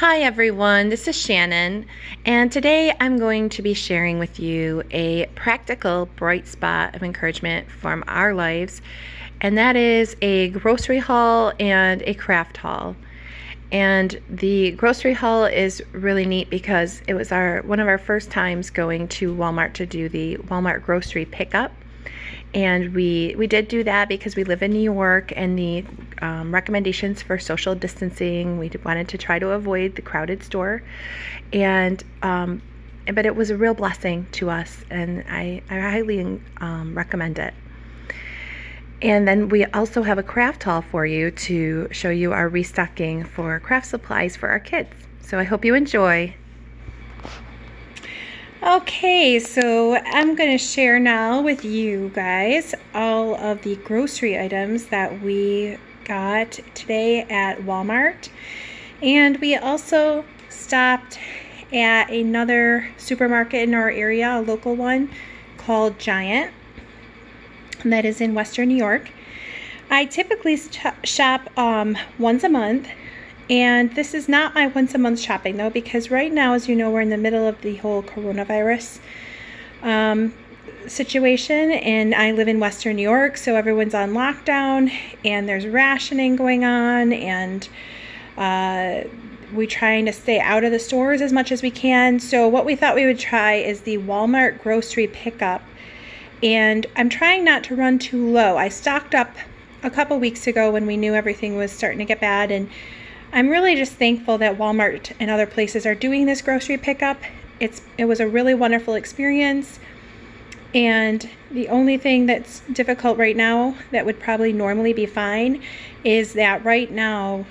Hi everyone, this is Shannon, and today I'm going to be sharing with you a practical bright spot of encouragement from our lives, and that is a grocery haul and a craft haul. And the grocery haul is really neat because it was one of our first times going to Walmart to do the Walmart grocery pickup. And we did do that because we live in New York, and the recommendations for social distancing, we wanted to try to avoid the crowded store. And but it was a real blessing to us, and I highly recommend it. And then we also have a craft haul for you to show you our restocking for craft supplies for our kids. So I hope you enjoy. Okay, so I'm going to share now with you guys all of the grocery items that we got today at Walmart. And we also stopped at another supermarket in our area, a local one called Giant, that is in Western New York. I typically shop once a month. And this is not my once a month shopping though, because right now, as you know, we're in the middle of the whole coronavirus situation, and I live in Western New York, so everyone's on lockdown and there's rationing going on, and we're trying to stay out of the stores as much as we can. So what we thought we would try is the Walmart grocery pickup, and I'm trying not to run too low. I stocked up a couple weeks ago when we knew everything was starting to get bad, and I'm really just thankful that Walmart and other places are doing this grocery pickup. It was a really wonderful experience, and the only thing that's difficult right now that would probably normally be fine is that right now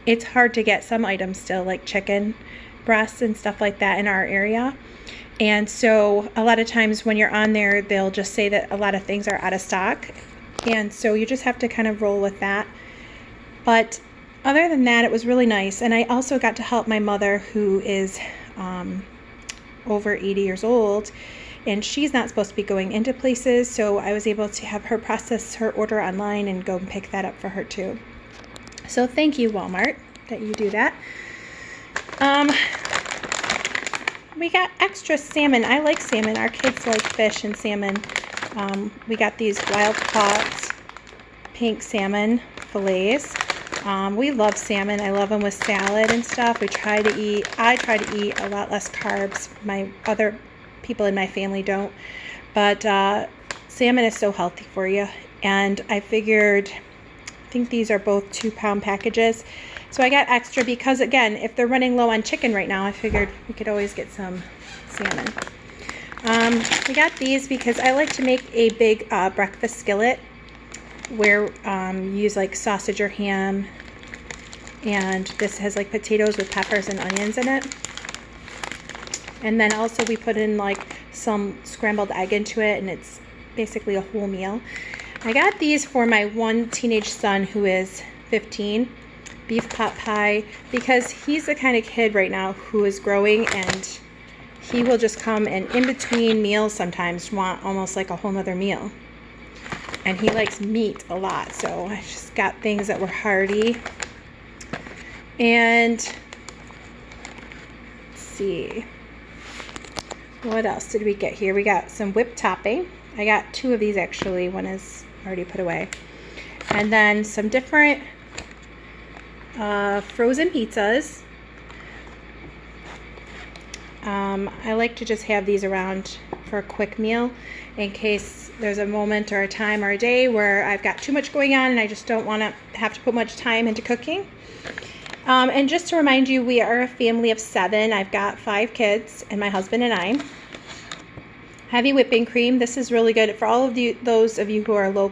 it's hard to get some items still, like chicken breasts and stuff like that, in our area. And so a lot of times when you're on there, they'll just say that a lot of things are out of stock, and so you just have to kind of roll with that. But other than that, it was really nice. And I also got to help my mother, who is over 80 years old, and she's not supposed to be going into places, so I was able to have her process her order online and go and pick that up for her too. So thank you, Walmart, that you do that. We got extra salmon. I like salmon. Our kids like fish and salmon. We got these wild caught pink salmon fillets. We love salmon. I love them with salad and stuff. I try to eat a lot less carbs. My other people in my family don't. But salmon is so healthy for you. And I think these are both 2-pound packages. So I got extra because, again, if they're running low on chicken right now, I figured we could always get some salmon. We got these because I like to make a big breakfast skillet where you use like sausage or ham, and this has like potatoes with peppers and onions in it. And then also we put in like some scrambled egg into it, and it's basically a whole meal. I got these for my one teenage son who is 15, beef pot pie, because he's the kind of kid right now who is growing, and he will just come and in between meals sometimes want almost like a whole nother meal. And he likes meat a lot, so I just got things that were hearty. And let's see, what else did we get here? We got some whipped topping. I got 2 of these actually. One is already put away. And then some different frozen pizzas. I like to just have these around for a quick meal in case there's a moment or a time or a day where I've got too much going on and I just don't want to have to put much time into cooking. And just to remind you, we are a family of 7. I've got 5 kids and my husband and I. Heavy whipping cream. This is really good for all of those of you who are low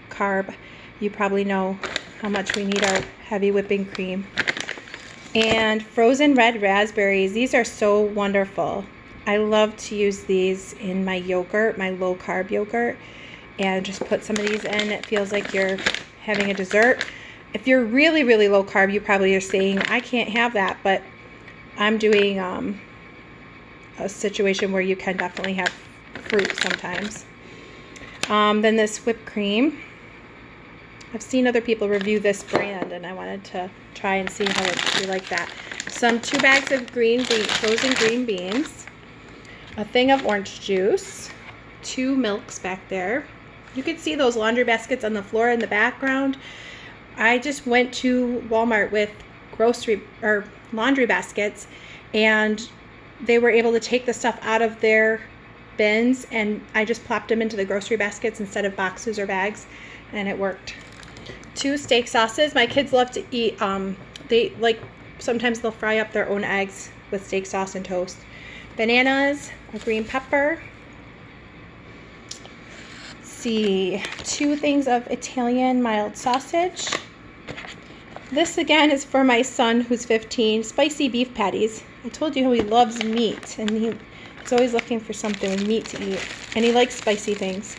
carb. You probably know how much we need our heavy whipping cream. And frozen red raspberries. These are so wonderful. I love to use these in my yogurt, my low carb yogurt, and just put some of these in. It feels like you're having a dessert. If you're really, really low carb, you probably are saying, I can't have that, but I'm doing a situation where you can definitely have fruit sometimes. Then this whipped cream. I've seen other people review this brand, and I wanted to try and see how it be like that. 2 bags of frozen green beans, a thing of orange juice, 2 milks back there. You can see those laundry baskets on the floor in the background. I just went to Walmart with laundry baskets, and they were able to take the stuff out of their bins, and I just plopped them into the grocery baskets instead of boxes or bags, and it worked. 2 steak sauces. My kids love to eat, sometimes they'll fry up their own eggs with steak sauce and toast. Bananas, a green pepper. Let's see, 2 things of Italian mild sausage. This again is for my son who's 15, spicy beef patties. I told you how he loves meat, and he's always looking for something with meat to eat, and he likes spicy things.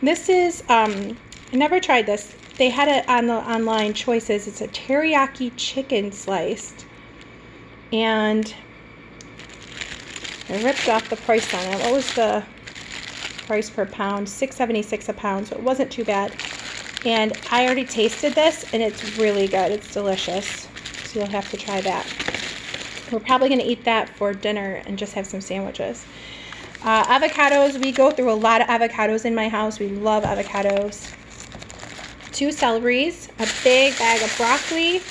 This is, I never tried this. They had it on the online choices. It's a teriyaki chicken sliced, and I ripped off the price on it. What was the price per pound? $6.76 a pound, so it wasn't too bad. And I already tasted this, and it's really good. It's delicious, so you'll have to try that. We're probably going to eat that for dinner and just have some sandwiches. Avocados. We go through a lot of avocados in my house. We love avocados. 2 celeries, a big bag of broccoli.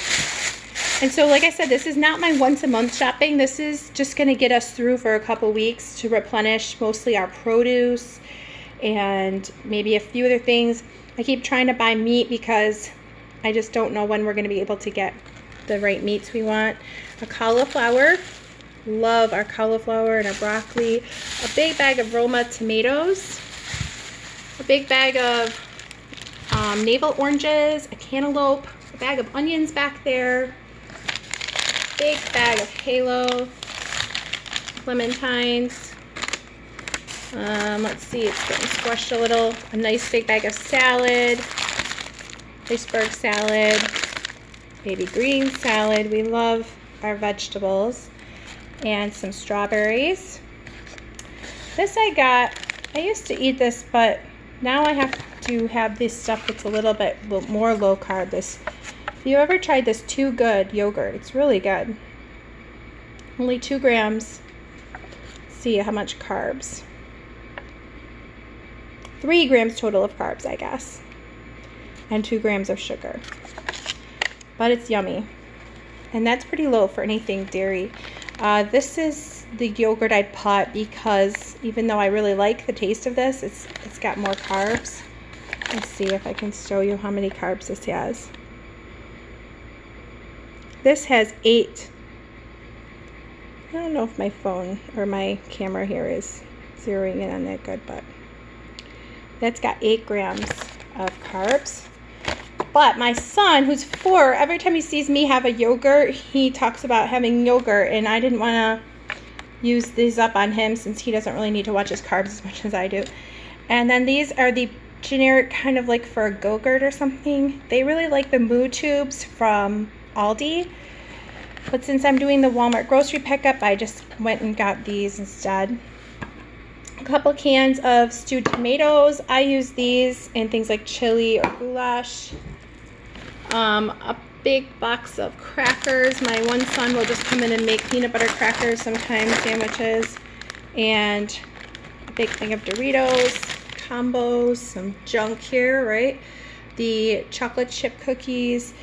And so, like I said, this is not my once a month shopping. This is just going to get us through for a couple weeks to replenish mostly our produce and maybe a few other things. I keep trying to buy meat because I just don't know when we're going to be able to get the right meats we want. A cauliflower. Love our cauliflower and our broccoli. A big bag of Roma tomatoes. A big bag of navel oranges, a cantaloupe, a bag of onions back there, big bag of Halo, clementines. Let's see, it's getting squished a little. A nice big bag of salad, iceberg salad, baby green salad. We love our vegetables. And some strawberries. This I used to eat this, but now I have to have this stuff that's a little bit more low carb. If you ever tried this Too Good yogurt, it's really good. Only 2 grams. Let's see how much carbs. 3 grams total of carbs, I guess. And 2 grams of sugar. But it's yummy. And that's pretty low for anything dairy. This is the yogurt I'd put because even though I really like the taste of this, it's got more carbs. Let's see if I can show you how many carbs this has. This has 8. I don't know if my phone or my camera here is zeroing in on that good, but that's got 8 grams of carbs. But my son, who's 4, every time he sees me have a yogurt, he talks about having yogurt, and I didn't want to use these up on him since he doesn't really need to watch his carbs as much as I do. And then these are the generic kind of like for a Go-Gurt or something. They really like the Moo tubes from Aldi. But since I'm doing the Walmart grocery pickup, I just went and got these instead. A couple cans of stewed tomatoes. I use these in things like chili or goulash. A big box of crackers. My one son will just come in and make peanut butter crackers sometimes, sandwiches. And a big thing of Doritos, combos, some junk here, right? The chocolate chip cookies.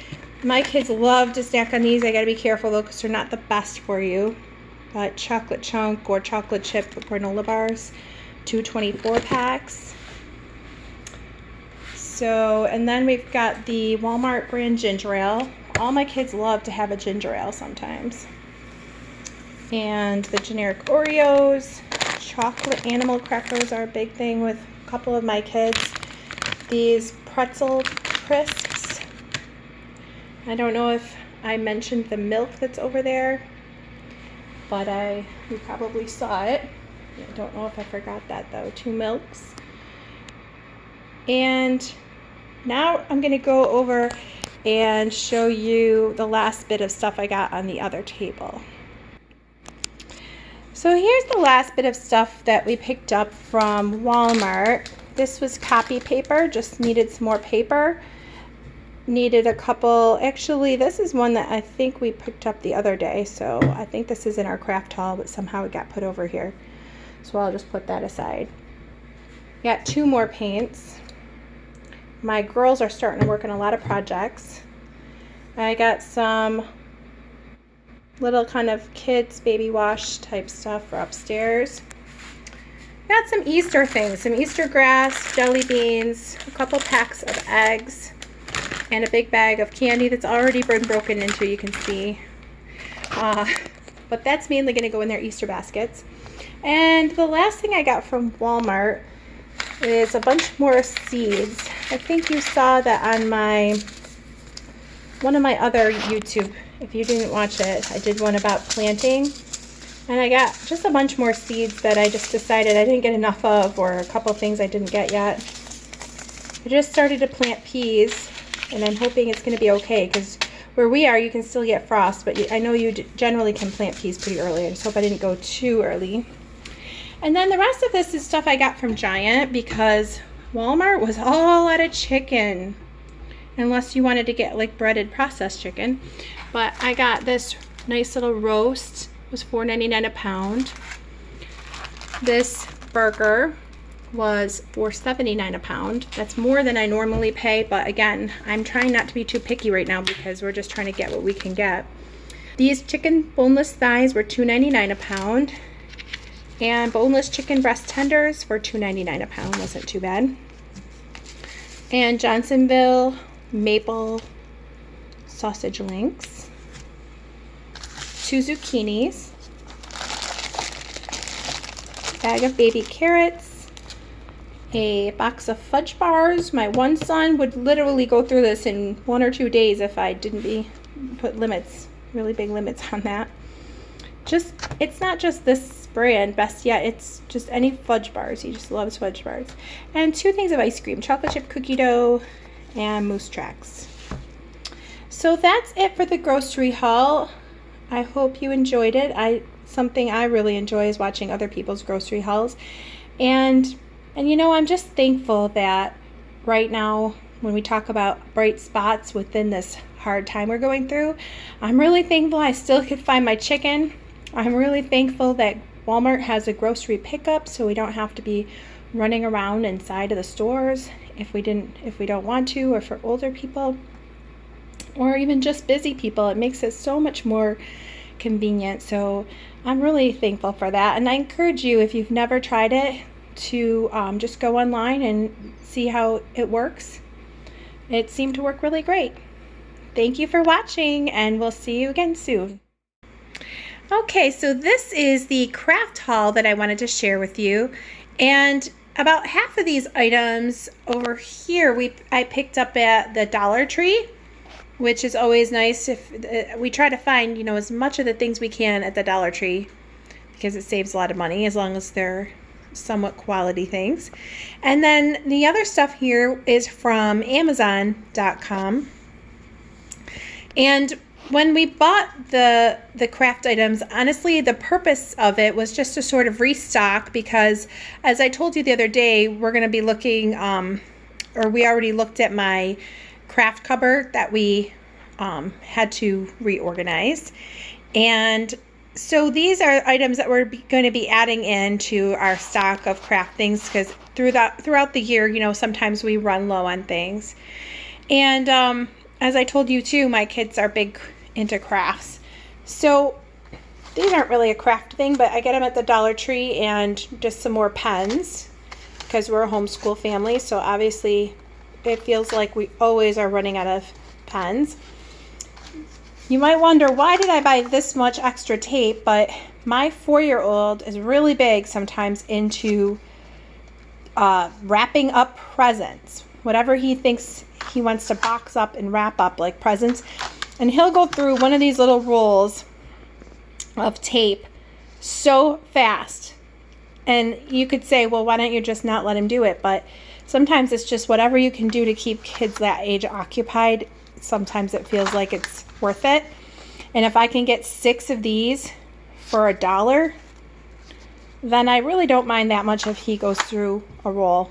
My kids love to snack on these. I gotta be careful though because they're not the best for you. But chocolate chunk or chocolate chip granola bars, 224 packs. So, and then we've got the Walmart brand ginger ale. All my kids love to have a ginger ale sometimes. And the generic Oreos, chocolate animal crackers are a big thing with a couple of my kids. These pretzel crisps. I don't know if I mentioned the milk that's over there, but you probably saw it. I don't know if I forgot that though. 2 milks. And now I'm going to go over and show you the last bit of stuff I got on the other table. So here's the last bit of stuff that we picked up from Walmart. This was copy paper, just needed some more paper. needed a couple. Actually, this is one that I think we picked up the other day, so I think this is in our craft haul, but somehow it got put over here. So I'll just put that aside. Got 2 more paints. My girls are starting to work on a lot of projects. I got some little kind of kids baby wash type stuff for upstairs. Got some Easter things, some Easter grass, jelly beans, a couple packs of eggs, and a big bag of candy that's already been broken into, you can see. But that's mainly going to go in their Easter baskets. And the last thing I got from Walmart is a bunch more seeds. I think you saw that on one of my other YouTube. If you didn't watch it, I did one about planting. And I got just a bunch more seeds that I just decided I didn't get enough of, or a couple things I didn't get yet. I just started to plant peas, and I'm hoping it's going to be okay, because where we are you can still get frost, but I know you generally can plant peas pretty early. I just hope I didn't go too early. And then the rest of this is stuff I got from Giant, because Walmart was all out of chicken, unless you wanted to get like breaded processed chicken. But I got this nice little roast. It was $4.99 a pound. This burger was $4.79 a pound. That's more than I normally pay, but again, I'm trying not to be too picky right now because we're just trying to get what we can get. These chicken boneless thighs were $2.99 a pound, and boneless chicken breast tenders were $2.99 a pound. Wasn't too bad. And Johnsonville maple sausage links, 2 zucchinis, bag of baby carrots, a box of fudge bars. My one son would literally go through this in 1 or 2 days if I didn't put limits, really big limits on that. It's not just this brand, Best Yet, it's just any fudge bars. He just loves fudge bars. And 2 things of ice cream, chocolate chip cookie dough and Moose Tracks. So that's it for the grocery haul. I hope you enjoyed it. Something I really enjoy is watching other people's grocery hauls. And you know, I'm just thankful that right now, when we talk about bright spots within this hard time we're going through, I'm really thankful I still could find my chicken. I'm really thankful that Walmart has a grocery pickup, so we don't have to be running around inside of the stores if we don't want to, or for older people, or even just busy people. It makes it so much more convenient. So I'm really thankful for that. And I encourage you, if you've never tried it, to just go online and see how it works. It seemed to work really great. Thank you for watching, and we'll see you again soon. Okay, so this is the craft haul that I wanted to share with you. And about half of these items over here I picked up at the Dollar Tree, which is always nice. If we try to find, you know, as much of the things we can at the Dollar Tree, because it saves a lot of money as long as they're somewhat quality things. And then the other stuff here is from Amazon.com. And when we bought the craft items, honestly, the purpose of it was just to sort of restock, because as I told you the other day, we're going to be looking, or we already looked at my craft cupboard that we had to reorganize. And so these are items that we're going to be adding into our stock of craft things, because throughout the year, you know, sometimes we run low on things. And as I told you too, my kids are big into crafts. So these aren't really a craft thing, but I get them at the Dollar Tree, and just some more pens, because we're a homeschool family. So obviously it feels like we always are running out of pens. You might wonder, why did I buy this much extra tape? But my 4-year-old is really big sometimes into wrapping up presents. Whatever he thinks he wants to box up and wrap up, like presents. And he'll go through one of these little rolls of tape so fast. And you could say, well, why don't you just not let him do it? But sometimes it's just whatever you can do to keep kids that age occupied. Sometimes it feels like it's worth it. And if I can get 6 of these for $1, then I really don't mind that much if he goes through a roll.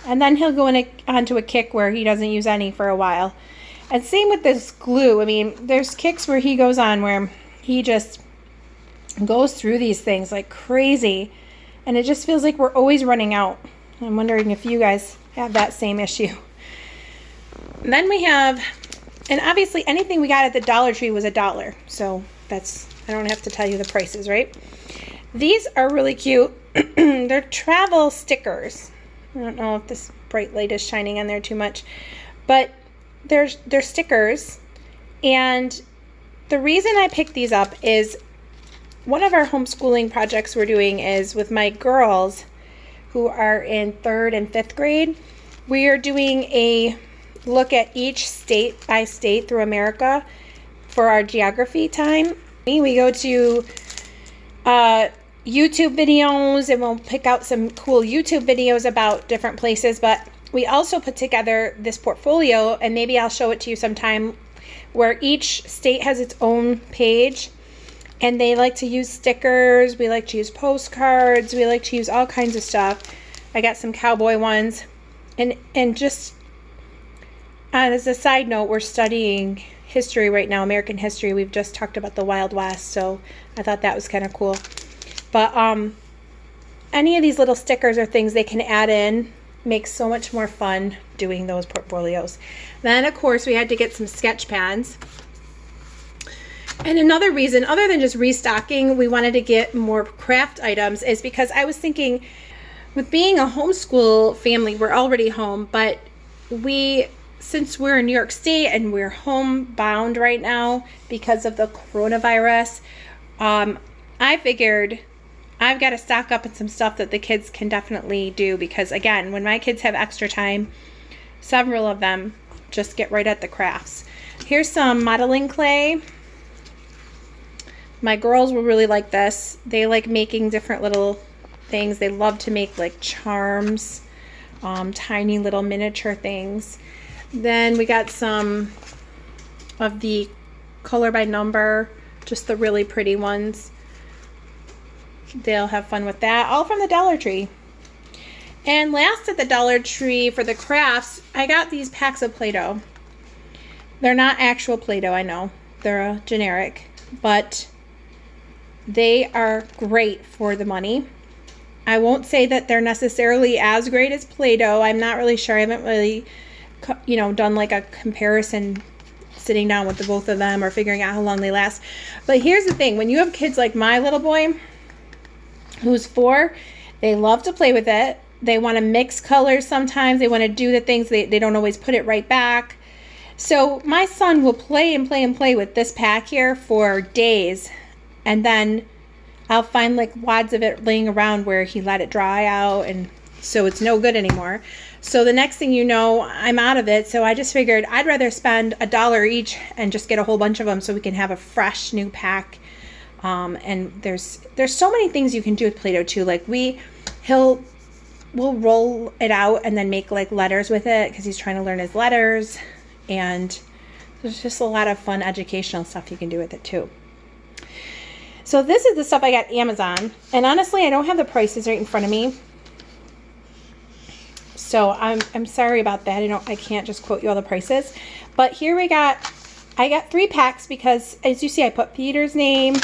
And then he'll go onto a kick where he doesn't use any for a while. And same with this glue. I mean, there's kicks where he goes on where he just goes through these things like crazy. And it just feels like we're always running out. I'm wondering if you guys have that same issue. And then we have, and obviously anything we got at the Dollar Tree was $1. So that's, I don't have to tell you the prices, right? These are really cute. They're travel stickers. I don't know if this bright light is shining on there too much, but they're stickers. And the reason I picked these up is one of our homeschooling projects we're doing is with my girls who are in 3rd and 5th grade. We are doing a look at each state by state through America for our geography time. We go to YouTube videos and we'll pick out some cool YouTube videos about different places, but we also put together this portfolio, and maybe I'll show it to you sometime, where each state has its own page, and they like to use stickers, we like to use postcards, we like to use all kinds of stuff. I got some cowboy ones, and just as a side note, we're studying history right now, American history. We've just talked about the Wild West, so I thought that was kind of cool. But any of these little stickers or things they can add in makes so much more fun doing those portfolios. Then, of course, we had to get some sketch pads. And another reason, other than just restocking, we wanted to get more craft items is because I was thinking, with being a homeschool family, we're already home, but since we're in New York State and we're homebound right now because of the coronavirus, I figured I've got to stock up on some stuff that the kids can definitely do, because again, when my kids have extra time, several of them just get right at the crafts. Here's some modeling clay. My girls will really like this. They like making different little things. They love to make like charms, tiny little miniature things. Then we got some of the color by number, just the really pretty ones. They'll have fun with that, all from the Dollar Tree. And last at the Dollar Tree for the crafts, I got these packs of Play-Doh. They're not actual Play-Doh, I know. They're generic, but they are great for the money. I won't say that they're necessarily as great as Play-Doh. I'm not really sure. I haven't really, done like a comparison sitting down with the both of them or figuring out how long they last. But here's the thing. When you have kids like my little boy, who's 4, they love to play with it. They want to mix colors sometimes. They want to do the things. They don't always put it right back. So my son will play and play and play with this pack here for days. And then I'll find like wads of it laying around where he let it dry out, and so it's no good anymore. So the next thing you know, I'm out of it. So I just figured I'd rather spend $1 each and just get a whole bunch of them so we can have a fresh new pack. And there's so many things you can do with Play-Doh too. Like we'll roll it out and then make like letters with it because he's trying to learn his letters. And there's just a lot of fun educational stuff you can do with it too. So this is the stuff I got Amazon. And honestly, I don't have the prices right in front of me. So I'm sorry about that. I can't just quote you all the prices. But here I got 3 packs because, as you see, I put Peter's name,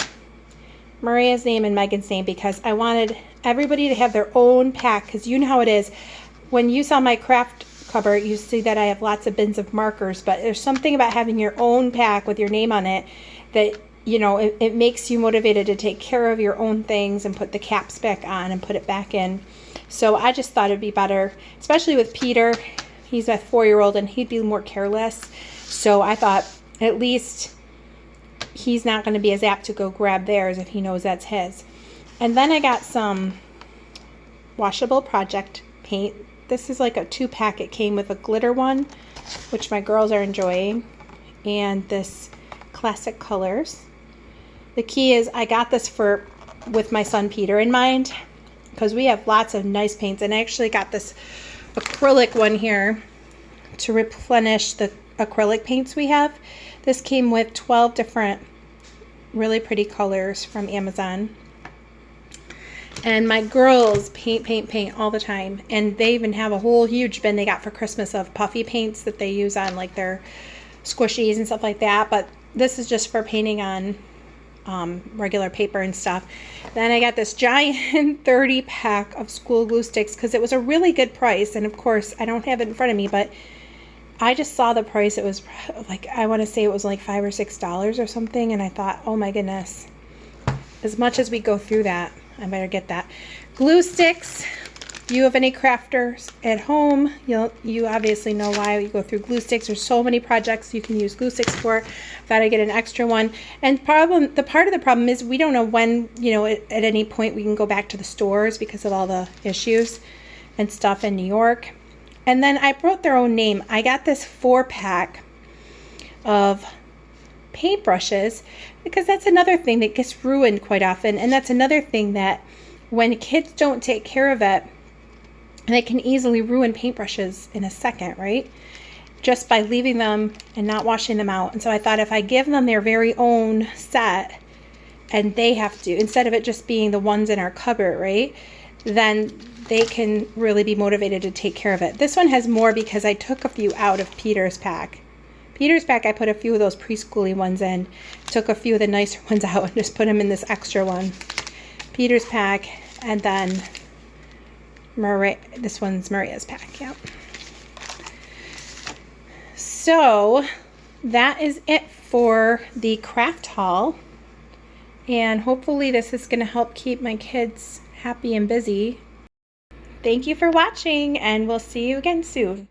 Maria's name, and Megan's name because I wanted everybody to have their own pack, because you know how it is. When you saw my craft cupboard, you see that I have lots of bins of markers, but there's something about having your own pack with your name on it that, it makes you motivated to take care of your own things and put the caps back on and put it back in. So I just thought it'd be better, especially with Peter. He's a 4-year-old and he'd be more careless. So I thought at least he's not going to be as apt to go grab theirs if he knows that's his. And then I got some washable project paint. This is like a 2-pack. It came with a glitter one, which my girls are enjoying, and this classic colors. The key is I got this with my son Peter in mind, because we have lots of nice paints, and I actually got this acrylic one here to replenish the acrylic paints we have. This came with 12 different really pretty colors from Amazon. And my girls paint all the time. And they even have a whole huge bin they got for Christmas of puffy paints that they use on like their squishies and stuff like that. But this is just for painting on regular paper and stuff. Then I got this giant 30 pack of school glue sticks because it was a really good price. And of course, I don't have it in front of me, but I just saw the price. It was like, I want to say it was like $5 or $6 or something. And I thought, oh my goodness, as much as we go through that, I better get that. Glue sticks. If you have any crafters at home, you obviously know why you go through glue sticks. There's so many projects you can use glue sticks for. Thought I'd get an extra one. And the part of the problem is we don't know when, at any point we can go back to the stores because of all the issues and stuff in New York. And then I wrote their own name. I got this 4-pack of paintbrushes because that's another thing that gets ruined quite often. And that's another thing that when kids don't take care of it, they can easily ruin paintbrushes in a second, right? Just by leaving them and not washing them out. And so I thought if I give them their very own set and they have to, instead of it just being the ones in our cupboard, right? Then they can really be motivated to take care of it. This one has more because I took a few out of Peter's pack. Peter's pack, I put a few of those preschooly ones in, took a few of the nicer ones out and just put them in this extra one. Peter's pack, and then this one's Maria's pack, yeah. So that is it for the craft haul. And hopefully this is going to help keep my kids happy and busy. Thank you for watching, and we'll see you again soon.